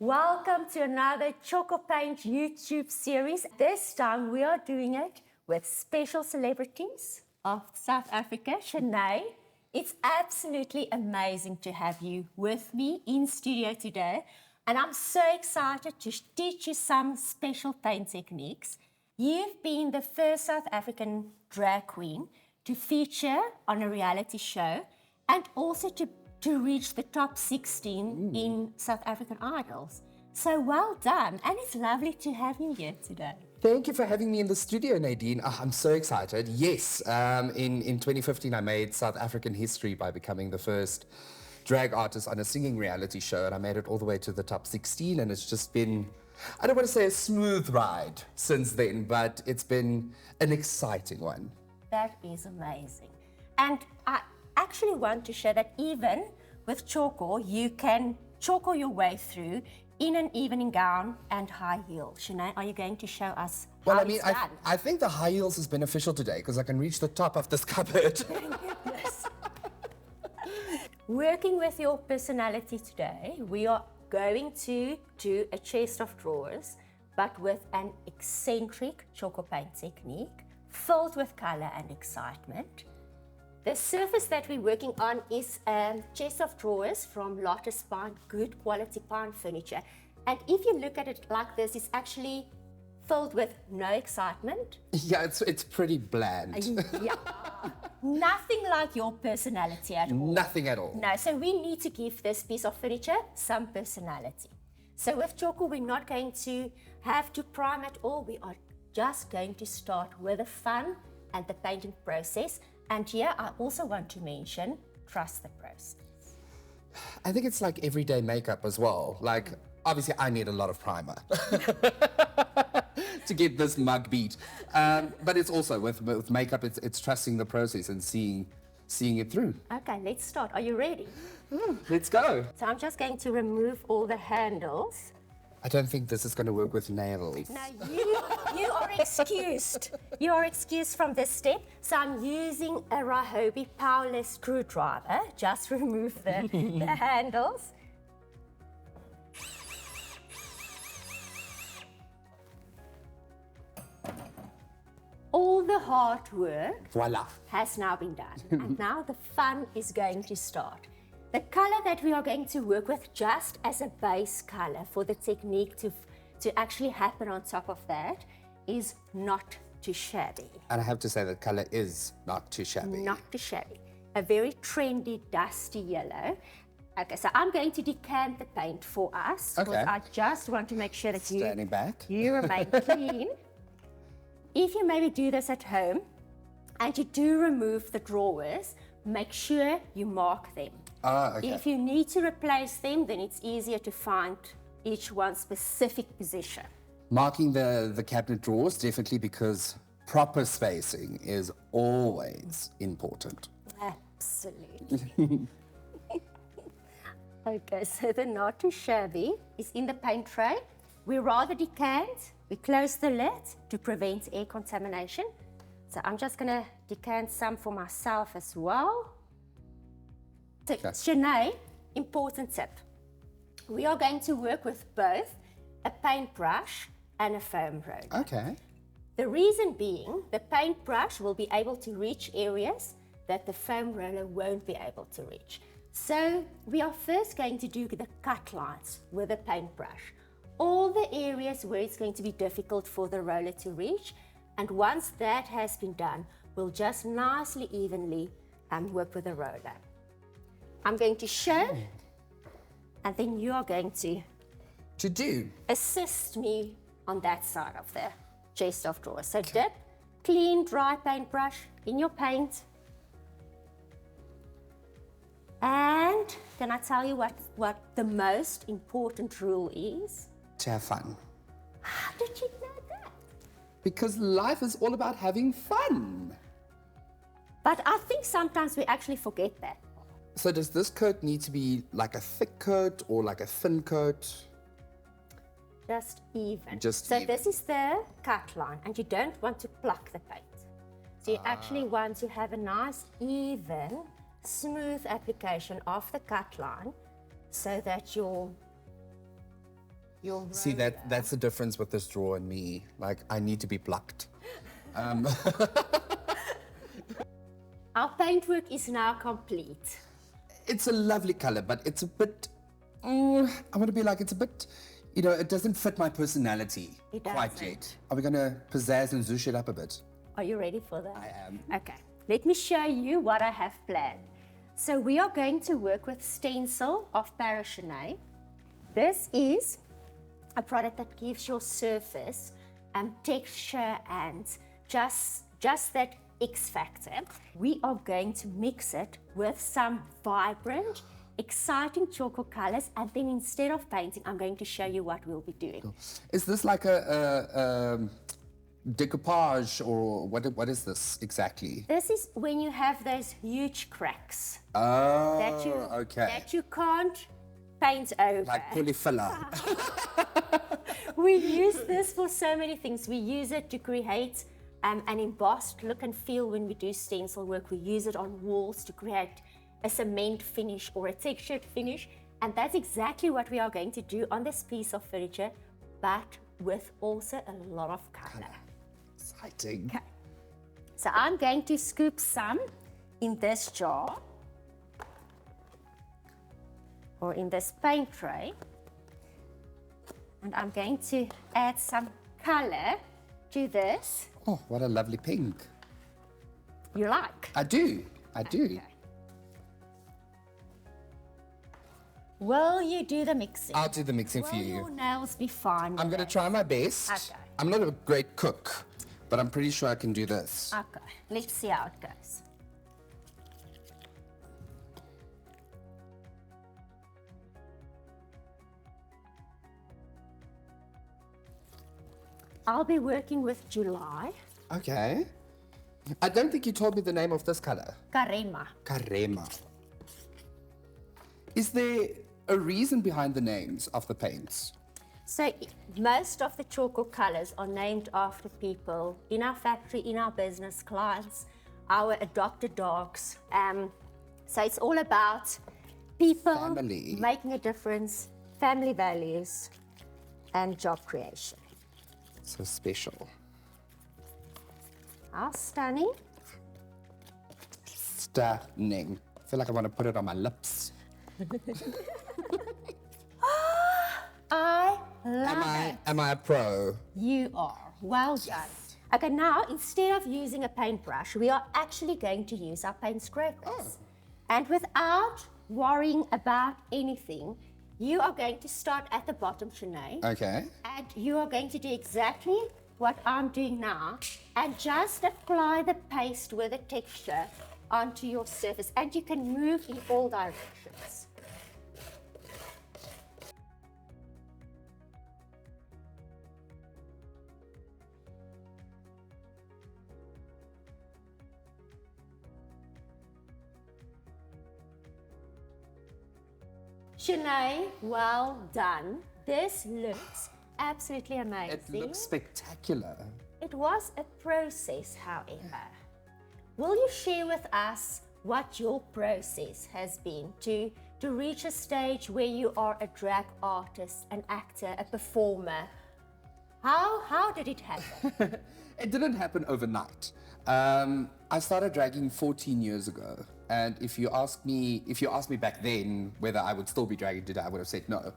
Welcome to another Tjhoko Paint YouTube series. This time we are doing it with special celebrities of South Africa, Shenay. It's absolutely amazing to have you with me in studio today. And I'm so excited to teach you some special paint techniques. You've been the first South African drag queen to feature on a reality show and also to reach the top 16 in South African Idols. So well done, and it's lovely to have you here today. Thank you for having me in the studio, Nadine. I'm so excited. Yes, in 2015 I made South African history by becoming the first drag artist on a singing reality show, and I made it all the way to the top 16, and it's just been, I don't want to say a smooth ride since then, but it's been an exciting one. That is amazing. And I actually want to share that even with Tjhoko, you can Tjhoko your way through in an evening gown and high heels. Shenay, are you going to show us how it's done? I think the high heels is beneficial today because I can reach the top of this cupboard. Yes. Working with your personality today, we are going to do a chest of drawers, but with an eccentric Tjhoko paint technique, filled with color and excitement. The surface that we're working on is a chest of drawers from Lotus Pine, good quality pine furniture. And if you look at it like this, it's actually filled with no excitement. Yeah, it's pretty bland. Yeah. Nothing like your personality at all. Nothing at all. No, so we need to give this piece of furniture some personality. So with Tjhoko, we're not going to have to prime at all. We are just going to start with the fun and the painting process. And here I also want to mention, trust the process. I think it's like everyday makeup as well. Like, obviously I need a lot of primer to get this mug beat. But it's also with makeup, it's trusting the process and seeing it through. Okay, let's start. Are you ready? Let's go. So I'm just going to remove all the handles. I don't think this is going to work with nails. No, you are excused. You are excused from this step. So I'm using a Rahobi powerless screwdriver. Just remove the handles. All the hard work Voila. has now been done. And now the fun is going to start. The color that we are going to work with just as a base color for the technique to actually happen on top of that is not too shabby. And I have to say that color is not too shabby. Not too shabby. A very trendy, dusty yellow. Okay, so I'm going to decant the paint for us. Okay. Because I just want to make sure that Standing back. you remain clean. If you maybe do this at home and you do remove the drawers, make sure you mark them. Okay. If you need to replace them, then it's easier to find each one's specific position. Marking the cabinet drawers, definitely, because proper spacing is always important. Absolutely. Okay, so the not too shabby is in the paint tray. We rather decant. We close the lid to prevent air contamination. So I'm just going to decant some for myself as well. So, Shenay, important tip. We are going to work with both a paintbrush and a foam roller. Okay. The reason being, the paintbrush will be able to reach areas that the foam roller won't be able to reach. So we are first going to do the cut lines with a paintbrush. All the areas where it's going to be difficult for the roller to reach. And once that has been done, we'll just nicely, evenly work with the roller. I'm going to show, and then you are going to do. assist me on that side of the chest of drawers. So dip, clean, dry paintbrush in your paint. And can I tell you what the most important rule is? To have fun. How did you know that? Because life is all about having fun. But I think sometimes we actually forget that. So does this coat need to be like a thick coat or like a thin coat? Just even. So this is the cut line, and you don't want to pluck the paint. So you actually want to have a nice, even, smooth application of the cut line so that your Your See, roller. that's the difference with this drawer and me. Like, I need to be plucked. Our paintwork is now complete. It's a lovely color, but it's a bit, I'm going to be like, it's a bit, it doesn't fit my personality It quite doesn't. yet. Are we going to pizzazz and zoosh it up a bit? Are you ready for that? I am. Okay, let me show you what I have planned. So we are going to work with stencil of Shenay. This is a product that gives your surface texture and just that X factor. We are going to mix it with some vibrant, exciting Tjhoko colors, and then instead of painting, I'm going to show you what we'll be doing. Is this like a decoupage, or what is this exactly? This is when you have those huge cracks Oh, okay. that you can't paint over. Like polyfiller. We use this for so many things. We use it to create an embossed look and feel when we do stencil work. We use it on walls to create a cement finish or a textured finish. And that's exactly what we are going to do on this piece of furniture, but with also a lot of color. Exciting. Okay. So I'm going to scoop some in this jar or in this paint tray. And I'm going to add some color to this. Oh, what a lovely pink. You like? I do. Okay. Will you do the mixing? I'll do the mixing for Will you. your nails be fine? I'm going to try my best. Okay. I'm not a great cook, but I'm pretty sure I can do this. Okay, let's see how it goes. I'll be working with July. Okay. I don't think you told me the name of this color. Karema. Karema. Is there a reason behind the names of the paints? So most of the Tjhoko colors are named after people in our factory, in our business, clients, our adopted dogs. So it's all about people Family. making a difference, family values, and job creation. So special. How stunning. Stunning. I feel like I want to put it on my lips. I love it. Am I a pro? You are. Well done. Okay, now instead of using a paintbrush, we are actually going to use our paint scrapers. And without worrying about anything, you are going to start at the bottom, Shenay. Okay. And you are going to do exactly what I'm doing now and just apply the paste with the texture onto your surface. And you can move in all directions. Shenay, well done. This looks absolutely amazing. It looks spectacular. It was a process, however. Will you share with us what your process has been to reach a stage where you are a drag artist, an actor, a performer? How did it happen? It didn't happen overnight. I started dragging 14 years ago, and if you asked me back then whether I would still be dragging today, I would have said no.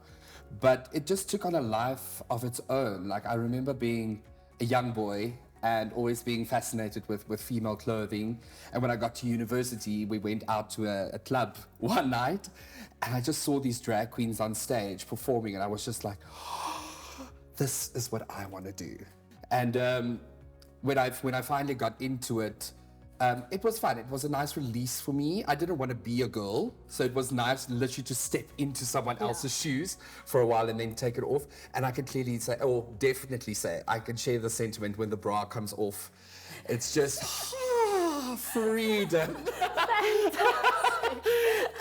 But it just took on a life of its own. Like, I remember being a young boy and always being fascinated with female clothing. And when I got to university, we went out to a club one night, and I just saw these drag queens on stage performing, and I was just like, this is what I want to do. And when I finally got into it, it was fun. It was a nice release for me. I didn't want to be a girl, so it was nice literally to step into someone else's shoes for a while and then take it off. And I can clearly say, or definitely say, I can share the sentiment when the bra comes off. It's just freedom.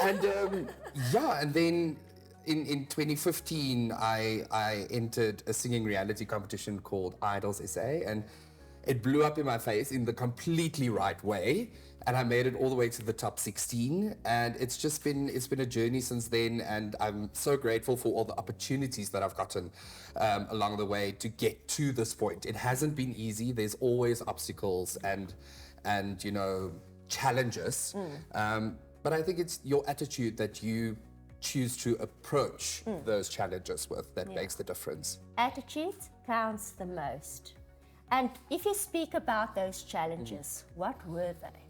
And and then in 2015, I entered a singing reality competition called Idols SA, and it blew up in my face in the completely right way. And I made it all the way to the top 16. And it's been a journey since then. And I'm so grateful for all the opportunities that I've gotten along the way to get to this point. It hasn't been easy. There's always obstacles and challenges. But I think it's your attitude that you choose to approach those challenges with that makes the difference. Attitude counts the most. And if you speak about those challenges, what were they?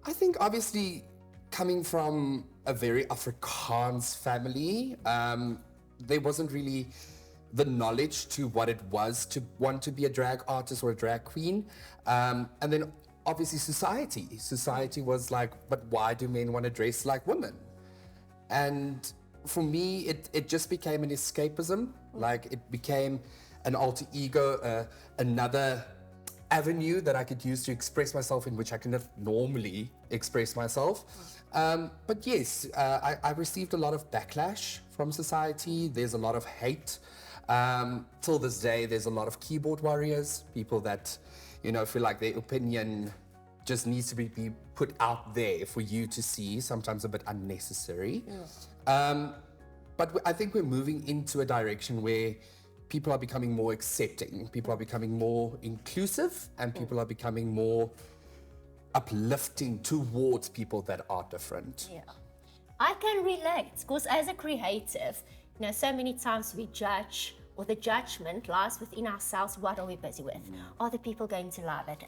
I think obviously coming from a very Afrikaans family, there wasn't really the knowledge to what it was to want to be a drag artist or a drag queen. And then obviously society. Society was like, but why do men want to dress like women? And for me, it just became an escapism. Like it became an alter ego, another avenue that I could use to express myself in which I cannot normally express myself. But yes, I received a lot of backlash from society. There's a lot of hate. Till this day, there's a lot of keyboard warriors, people that, feel like their opinion just needs to be put out there for you to see, sometimes a bit unnecessary. But I think we're moving into a direction where people are becoming more accepting, people are becoming more inclusive, and people are becoming more uplifting towards people that are different. Yeah. I can relate, because as a creative, so many times we judge, or the judgment lies within ourselves. What are we busy with? Are the people going to love it?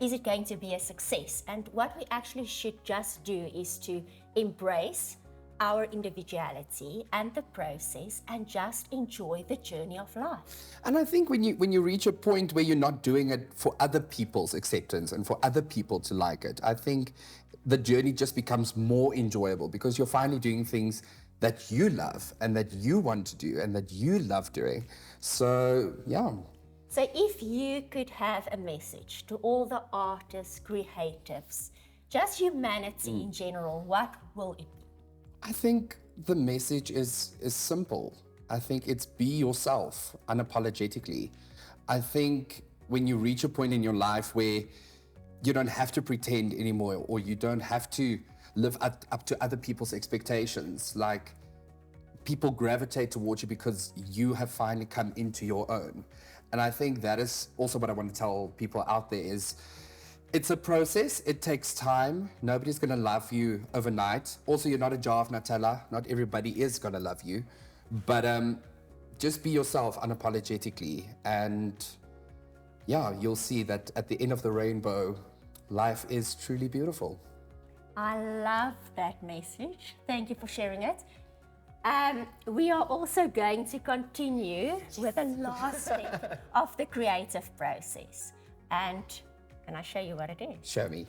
Is it going to be a success? And what we actually should just do is to embrace our individuality and the process and just enjoy the journey of life. And I think when you reach a point where you're not doing it for other people's acceptance and for other people to like it, I think the journey just becomes more enjoyable because you're finally doing things that you love and that you want to do and that you love doing. So, yeah. So if you could have a message to all the artists, creatives, just humanity in general, what will it be? I think the message is simple. I think it's be yourself unapologetically. I think when you reach a point in your life where you don't have to pretend anymore or you don't have to live up to other people's expectations, like people gravitate towards you because you have finally come into your own. And I think that is also what I want to tell people out there is it's a process. It takes time. Nobody's going to love you overnight. Also, you're not a jar of Nutella. Not everybody is going to love you. But just be yourself unapologetically. And yeah, you'll see that at the end of the rainbow, life is truly beautiful. I love that message. Thank you for sharing it. We are also going to continue with the last step of the creative process. And can I show you what it is? Show me.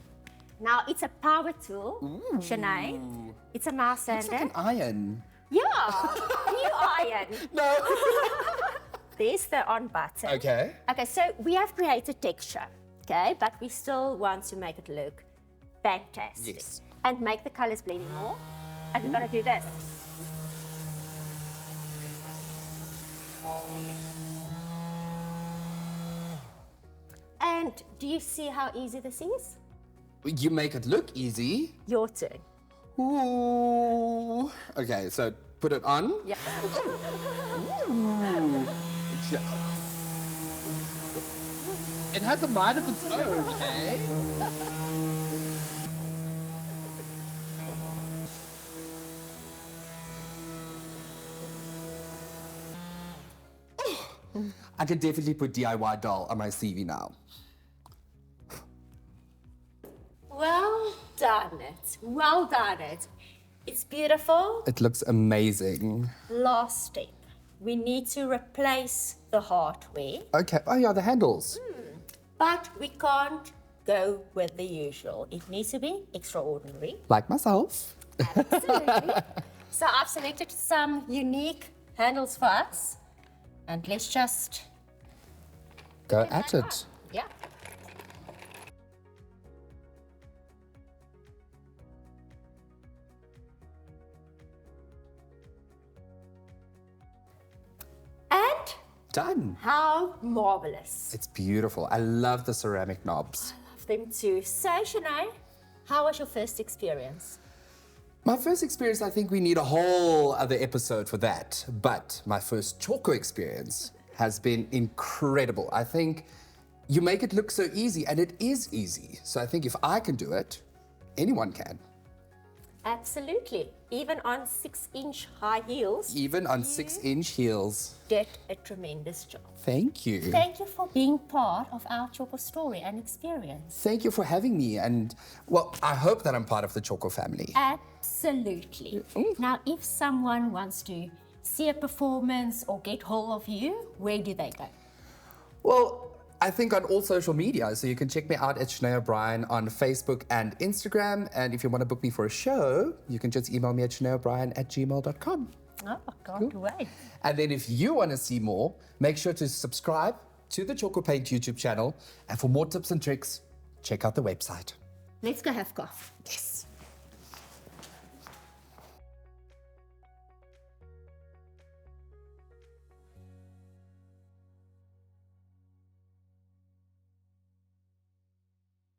Now, it's a power tool, Shenay. It's a mouse sander. It's like an iron. Yeah, new iron. No. There's the on button. Okay. Okay, so we have created texture, okay? But we still want to make it look fantastic. Yes. And make the colors bleeding more. And we're gonna do this. And do you see how easy this is? You make it look easy. Your turn. Ooh. Okay, so put it on. Yeah. Ooh. It has a mind of its own, okay? I could definitely put DIY doll on my CV now. Well done it. Well done it. It's beautiful. It looks amazing. Last step. We need to replace the hardware. Okay, oh yeah, the handles. But we can't go with the usual. It needs to be extraordinary. Like myself. Absolutely. So I've selected some unique handles for us. And let's just Go at it. Yeah. And Done. How marvelous. It's beautiful. I love the ceramic knobs. Love them too. So, Shenay, how was your first experience? My first experience, I think we need a whole other episode for that. But my first Tjhoko experience has been incredible. I think you make it look so easy, and it is easy. So I think if I can do it, anyone can. Absolutely. Even on 6-inch high heels, Even on 6-inch heels. did a tremendous job. Thank you. Thank you for being part of our Tjhoko story and experience. Thank you for having me. And, well, I hope that I'm part of the Tjhoko family. Absolutely. Now, if someone wants to see a performance or get hold of you, where do they go? Well, I think on all social media, so you can check me out at Shenay O'Brien on Facebook and Instagram. And if you want to book me for a show, you can just email me at shenayobrien@gmail.com. Oh, I can't wait. And then if you want to see more, make sure to subscribe to the Tjhoko Paint YouTube channel. And for more tips and tricks, check out the website. Let's go have coffee. Yes.